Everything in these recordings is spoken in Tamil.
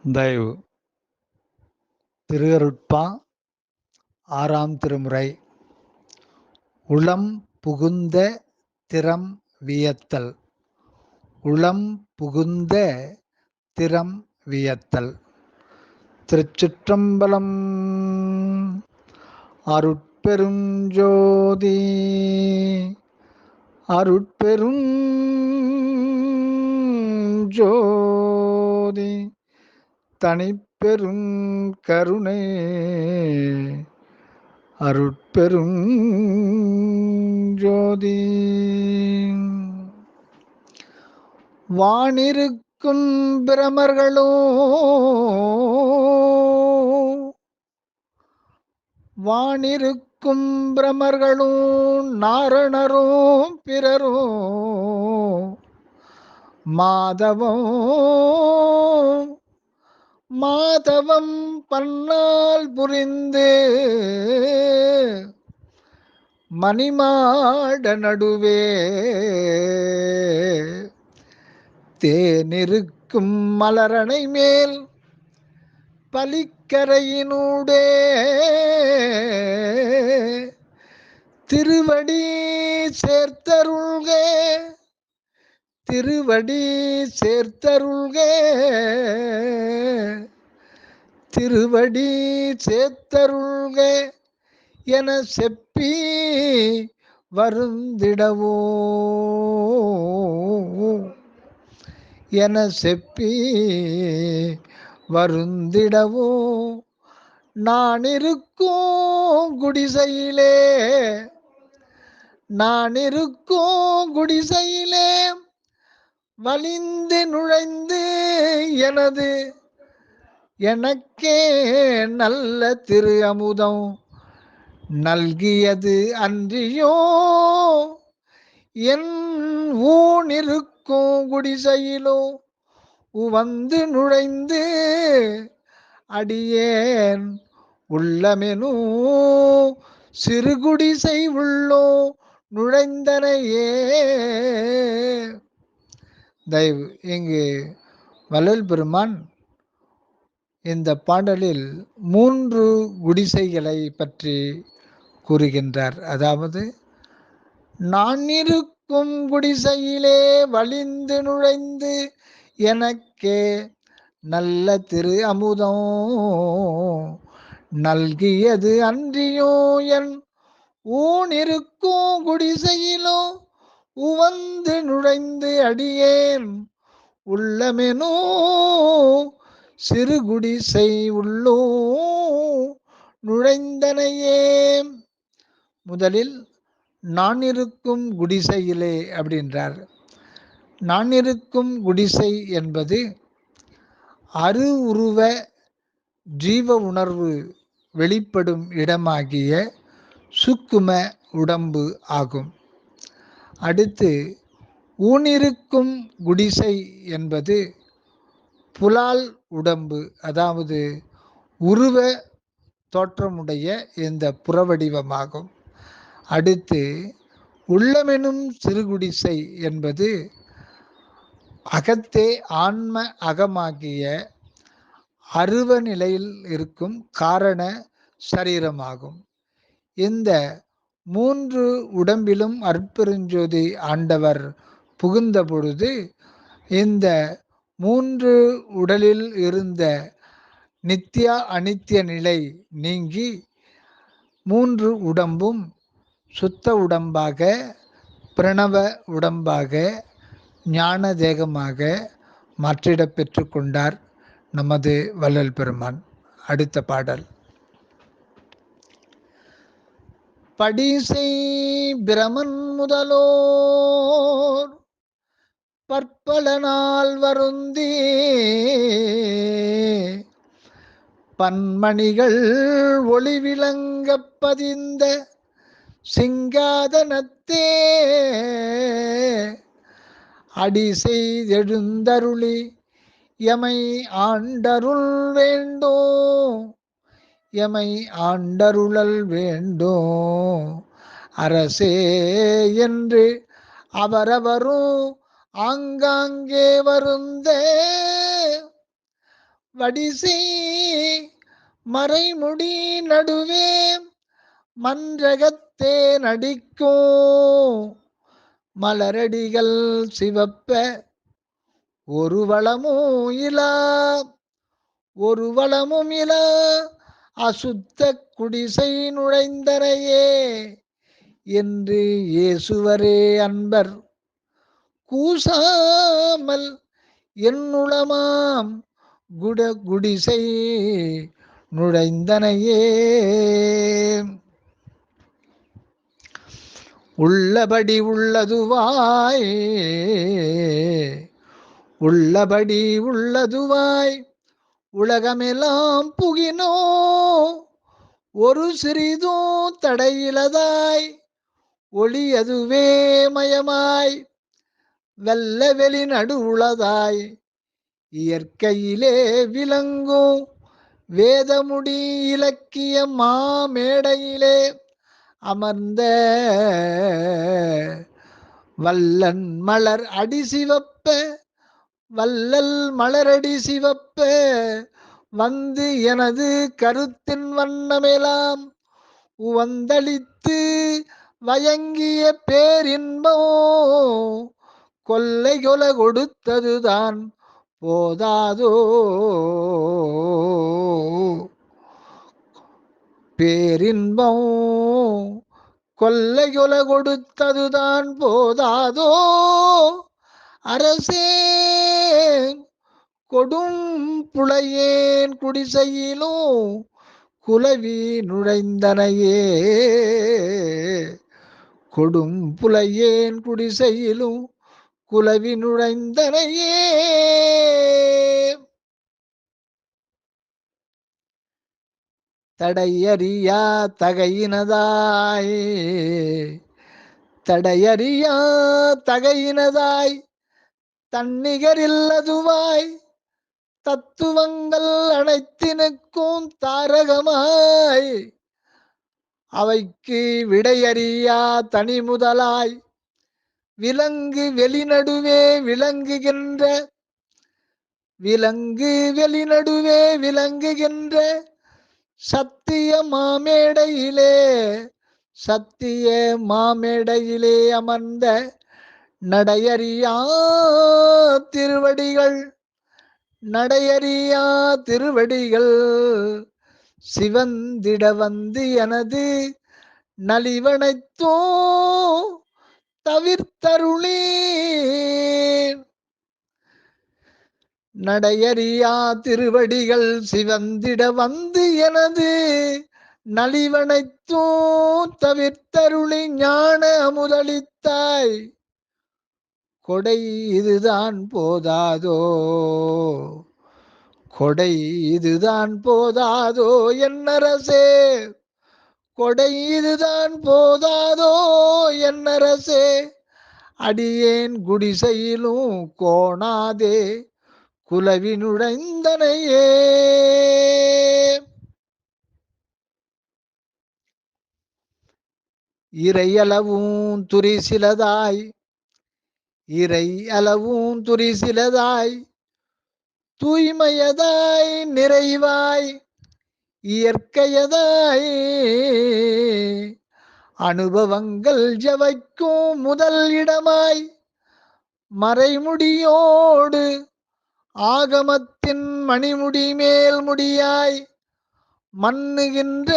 தயவு திருஅருட்பா ஆறாம் திருமுறை. உளம் புகுந்த திறம் வியத்தல். உளம் புகுந்த திறம் வியத்தல். திருச்சிற்றம்பலம். அருட்பெருஞ்சோதி அருட்பெரும் ஜோதி தனிப்பெரும் கருணை அருட்பெரும் ஜோதி. வானிருக்கும் பிரமர்களோ வானிருக்கும் பிரமர்களும் நாரணரும் பிறரும் மாதவம் மாதவம் பன்னால் புரிந்து மணிமாட நடுவே தேனிருக்கும் மலரணை மேல் பலிக்கரையினூடே திருவடி சேர்த்தருள்கே திருவடி சேர்த்தருள்கே திருவடி சேர்த்தருள்கே என செப்பி வருந்திடவோ என செப்பி வருந்திடவோ நான் இருக்கும் குடிசையிலே நான் இருக்கும் குடிசையிலே வலிந்து நுழைந்து எனக்கே நல்ல திரு அமுதம் நல்கியது அன்றியோ என் ஊனிருக்கும் குடிசையிலோ உவந்து நுழைந்து அடியேன் உள்ளமெனு சிறுகுடிசை உள்ளோ நுழைந்தனையே. தயவு இங்கு வள்ளல் பெருமான் இந்த பாடலில் 3 குடிசைகளை பற்றி கூறுகின்றார். அதாவது, நான் இருக்கும் குடிசையிலே வலிந்து நுழைந்து எனக்கே நல்ல திரு அமுதம் நல்கியது அன்றியோ என் ஊனிருக்கும் குடிசையிலோ உவந்து நுழைந்து அடியேன் உள்ளமெனோ சிறு குடிசை உள்ளோ நுழைந்தனையே. முதலில் நான் இருக்கும் குடிசையிலே அப்படின்றார். நான் இருக்கும் குடிசை என்பது அரு உருவ ஜீவ உணர்வு வெளிப்படும் இடமாகிய சுக்கும உடம்பு ஆகும். அடுத்து ஊனிருக்கும் குடிசை என்பது புலால் உடம்பு, அதாவது உருவ தோற்றமுடைய இந்த புறவடிவமாகும். அடுத்து உள்ளமெனும் சிறுகுடிசை என்பது அகத்தே ஆன்ம அகமாகிய அருவ நிலையில் இருக்கும் காரண சரீரமாகும். இந்த 3 உடம்பிலும் அருட்பெருஞ்சோதி ஆண்டவர் புகுந்த பொழுது இந்த 3 உடலில் இருந்த நித்தியா அனித்திய நிலை நீங்கி 3 உடம்பும் சுத்த உடம்பாக, பிரணவ உடம்பாக, ஞான தேகமாக மாற்றிட பெற்று கொண்டார் நமது வள்ளல் பெருமான். அடுத்த பாடல். படிசை பிரமன் முதலோர் பற்பல நாள் வருந்தி பன்மணிகள் ஒளி விளங்க பதிந்த சிங்காதனத்தே அடி செய்தெழுந்தருளி எமை ஆண்டருள் வேண்டோ எமை ஆண்டருளல் வேண்டோ அரசே என்று அவரவரும் ஆங்காங்கே வருந்தே வடிசை மறைமுடி நடுவே மன்றகத்தே நடிக்கும் மலரடிகள் சிவப்ப ஒரு வளமும் இலா ஒரு வளமும் இலா அசுத்த குடிசை நுழைந்தனையே என்று இயேசுவரே அன்பர் கூசாமல் என்னுளமாம் குடிசை நுழைந்தனையே. உள்ளபடி உள்ளதுவாய் உள்ளபடி உள்ளதுவாய் உலகமெல்லாம் புகினோ ஒரு சிறிதும் தடையிலதாய் ஒளியதுவே மயமாய் வெல்ல வெளி நடுவுளதாய் இயற்கையிலே விளங்கும் வேதமுடி இலக்கிய மாமேடையிலே அமர்ந்த வல்லன் மலர் அடி சிவப்ப வல்லல் மலரடி சிவப்ப வந்து எனது கருத்தின் வண்ணமெலாம் உவந்தளித்து வயங்கிய பேரின்பம் கொல்லை கொல கொடுத்ததுதான் போதாதோ பேரின்பம் கொல்லை கொல கொடுத்ததுதான் போதாதோ அரசே கொடும் புலையேன் குடிசையிலும் குலவி நுழைந்தனையே கொடும் புலையேன் குடிசையிலும் குலவி நுழைந்தனையே. தடையறியா தகையினதாய் தடையறியா தகையினதாய் தன்னிகரில்லதுவாய் தத்துவங்கள் அனைத்தினுக்கும் தாரகமாய் அவைக்கு விடையறியா தனி முதலாய் விலங்கு வெளிநடுவே விளங்குகின்ற விலங்கு வெளிநடுவே விளங்குகின்ற சத்திய மாமேடையிலே சத்திய மாமேடையிலே அமர்ந்த நடையறியா திருவடிகள் நடையறியா திருவடிகள் சிவந்திட வந்து எனது நலிவனைத்தோ தவிர்த்தருளே நடையறியா திருவடிகள் சிவந்திட வந்து எனது நலிவனைத்தோ தவிர்த்தருளி ஞான அமுதளித்தாய் கொடை இதுதான் போதாதோ கொடை இதுதான் போதாதோ என்னரசே கொடை இதுதான் போதாதோ என்னரசே அடியேன் குடிசையிலும் கோணாதே குலவி நுழைந்தனையே. இறையளவும் துரிசிலதாய் இறை அளவும் துரிசிலதாய் தூய்மையதாய் நிறைவாய் இயற்கையதாய் அனுபவங்கள் ஜவைக்கும் முதல் இடமாய் மறைமுடியோடு ஆகமத்தின் மணிமுடி மேல் முடியாய் மன்னுகின்ற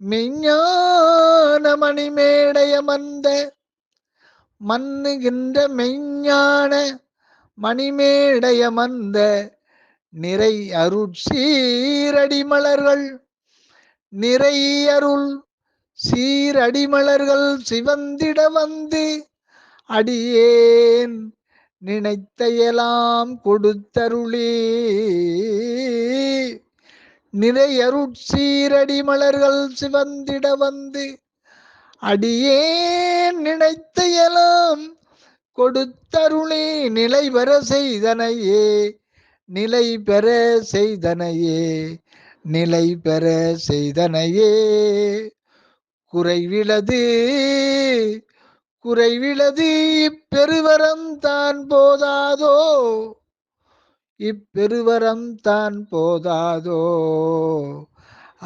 மெய்ஞான மணிமேடையமர்ந்த மன்னுகின்ற மெய்ஞான மணிமேடையமர்ந்த நிறை அருட்சீரடிமலர்கள் நிறை அருள் சீரடிமலர்கள் சிவந்திட வந்து அடியேன் நினைத்தையெல்லாம் கொடுத்தருளே நிறை அருட்சீரடிமலர்கள் சிவந்திட வந்து அடியேன் நினைத்தையெல்லாம் கொடுத்தருளே நிலை பெற செய்தனையே நிலை பெற செய்தனையே நிலை பெற செய்தனையே குறைவிலது குறைவிலது இப்பெருவரம் தான் போதாதோ இப்பெருவரம் தான் போதாதோ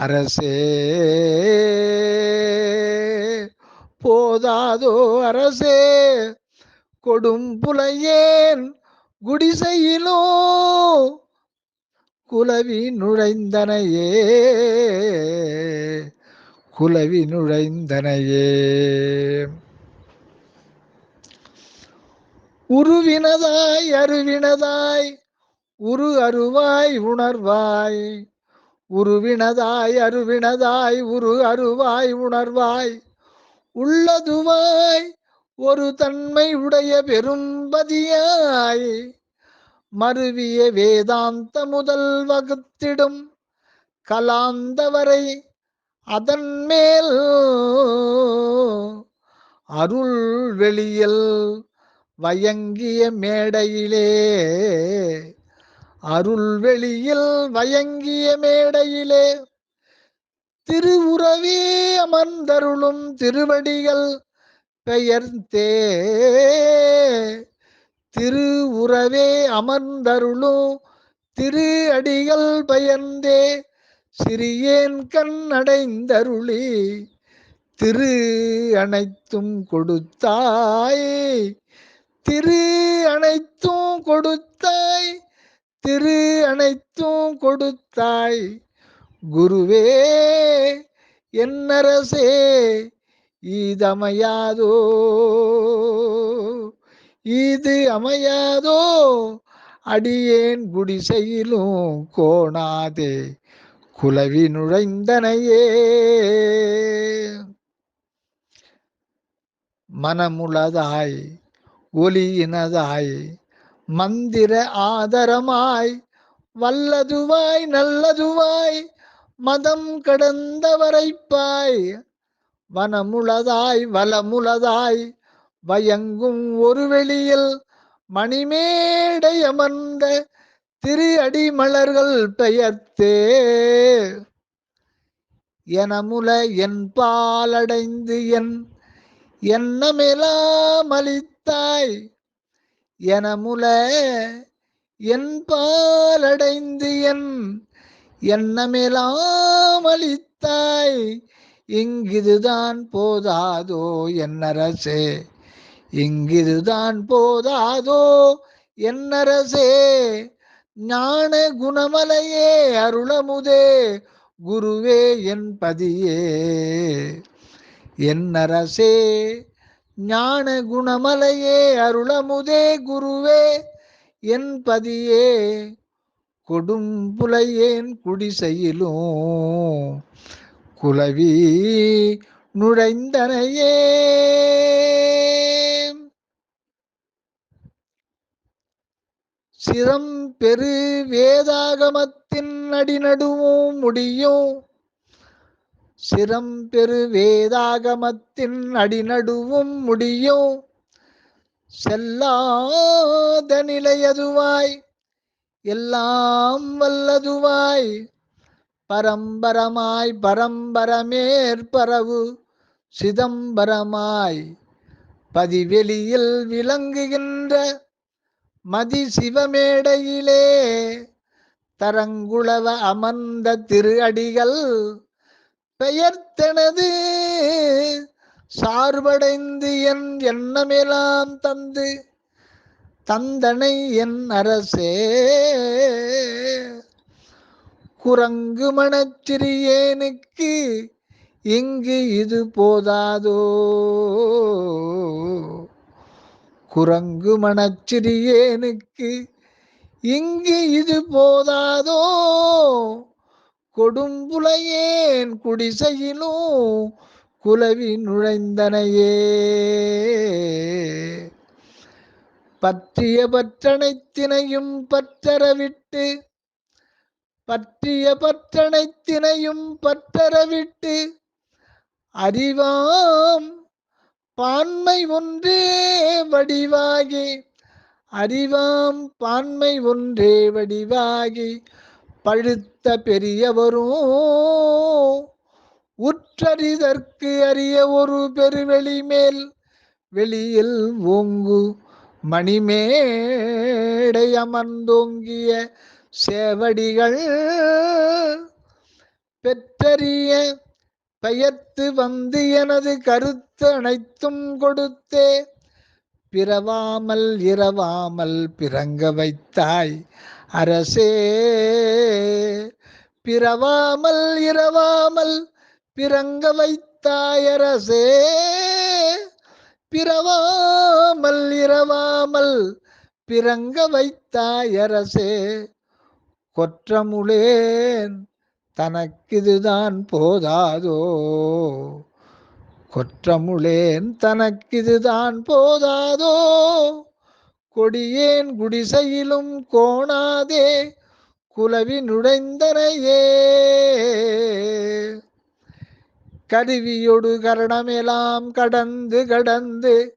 அரசே, போதாதோ அரசே, கொடும் புலையேன் குடிசையிலோ குலவி நுழைந்தனையே, குலவி நுழைந்தனையே. உருவினதாய் அருவினதாய் உரு அருவாய் உணர்வாய், உருவினதாய் அருவினதாய் உரு அருவாய் உணர்வாய், உள்ளதுவாய் ஒரு தன்மை உடைய பெரும்பதியாய், மருவிய வேதாந்த முதல் வகுத்திடும் கலாந்தவரை அதன் மேல் அருள் வெளியில் வயங்கிய மேடையிலே, அருள் வெளியில் வயங்கிய மேடையிலே திருவுறவே அமர்ந்தருளும் திருவடிகள் பெயர்த்தே, திருவுறவே அமர்ந்தருளும் திரு அடிகள் பெயர்ந்தே, சிறியேன் கண் அடைந்தருளி திரு அனைத்தும் கொடுத்தாய், திரு அனைத்தும் கொடுத்தாய், திரு அனைத்தும் கொடுத்தாய், குருவே என்னரசே ஈதமையாதோ, இது அமையாதோ அடியேன் குடிசையிலும் கோணாதே குலவி நுழைந்தனையே. மனமுளதாய் ஒலியினதாய் மந்திர ஆதரமாய், வல்லதுவாய் நல்லதுவாய் மதம் கடந்தவரைப்பாய், வனமுளதாய் வலமுளதாய் வயங்கும் ஒரு வெளியில் மணிமேடை அமர்ந்த திரு அடிமலர்கள் பெயர்த்தே, எனமுல என் பாலடைந்து என் எண்ணமெலாம் அளித்தாய், எனமுல என் பாலடைந்து என் எண்ணமெலாம் அளித்தாய், இங்கிதுதான் போதாதோ என்னரசே, இங்கிதுதான் போதாதோ என்னரசே, ஞான குணமலையே அருளமுதே குருவே என் பதியே, என்னரசே ஞான குணமலையே அருளமுதே குருவே என் பதியே, கொடும் புலையேன் குடிசையிலும் குலவி நுழைந்தனையே. சிரம் பெரு வேதாகமத்தின் அடிநடுவும் முடியும், சிரம் பெரு வேதாகமத்தின் அடிநடுவும் முடியும், செல்லாத நிலையதுவாய் எல்லாம் வல்லதுவாய், பரம்பரமாய் பரம்பரமேற்பரவு சிதம்பரமாய் பதிவெளியில் விளங்குகின்ற மதி சிவமேடையிலே, தரங்குளவ அமர்ந்த திரு அடிகள் பெயர்த்தனது சார்படைந்து என் எண்ணமெல்லாம் தந்து தந்தனை என் அரசே, குரங்கு மனச்சிறியேனுக்கு இங்கு இது போதாதோ, குரங்கு மனச்சிறியேனுக்கு இங்கு இது போதாதோ, கொடும்புலையேன் குடிசையிலும் குலவி நுழைந்தனையே. பற்றிய பற்றனைத்தினையும் பற்றறவிட்டு, பற்றிய பற்றனைத்தினையும் பற்றறவிட்டு, அறிவாம் பான்மை ஒன்றே வடிவாகி, அறிவாம் பான்மை ஒன்றே வடிவாகி, பழுத்த பெரியவரும் உற்றறிதற்கு அறிய ஒரு பெருவெளி மேல் வெளியில் ஓங்கு மணிமேடை அமர்ந்தோங்கிய சேவடிகள் பெற்றறிய பெயர்த்து வந்து எனது கருத்து அனைத்தும் கொடுத்தே பிறவாமல் இரவாமல் பிறங்க வைத்தாய் அரசே. பிறவாமல் இரவாமல் பிறங்க வைத்தாய் அரசே. பிறவாமல் இரவாமல் பிறங்க வைத்தாய் அரசே. கொற்றமுளேன் தனக்கிதுதான் போதாதோ. கொற்றமுளேன் தனக்கிதுதான் போதாதோ. கொடியேன் குடிசையிலும் கோணாதே குலவி நுழைந்தனையே. கருவியொடு கரணமெலாம் கடந்து கடந்து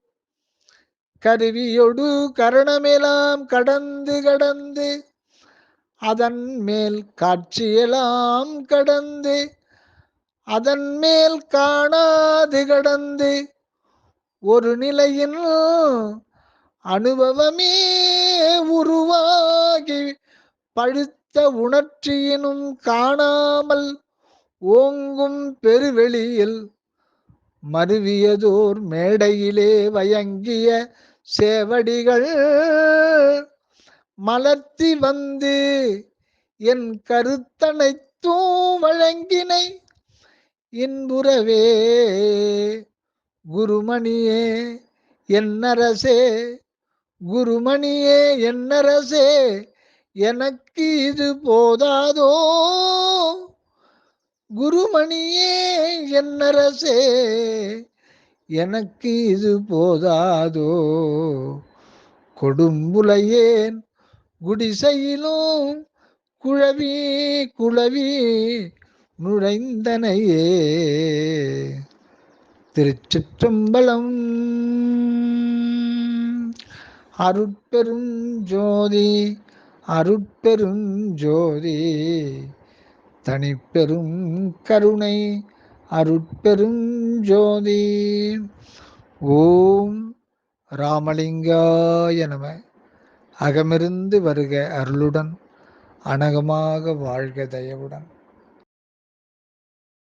கருவியொடு கரணமெலாம் கடந்து கடந்து அதன் மேல் காட்சியெல்லாம் கடந்து அதன் மேல் காணாது கடந்து ஒரு நிலையின் அனுபவமே உருவாகி பழுத்த உணர்ச்சியினும் காணாமல் ஓங்கும் பெருவெளியில் மருவியதோர் மேடையிலே வயங்கிய சேவடிகள் மலர்த்தி வந்து என் கருத்தனைத்தும் வழங்கினை இன்புறவே. குருமணியே என்னரசே, குருமணியே என்னரசே, எனக்கு இது போதாதோ. குருமணியே என்னரசே, எனக்கு இது போதாதோ. கொடும்புலையேன் குடிசையிலும் குழவி குழவி நுழைந்தனையே. திருச்சிற்றம்பலம். அருட்பெருஞ்சோதி அருட்பெருஞ்சோதி தனிப்பெரும் கருணை அருட்பெருஞ்சோதி. ஓம் ராமலிங்காய நம. அகமிருந்து வருக அருளுடன், அனகமாக வாழ்க தயவுடன்.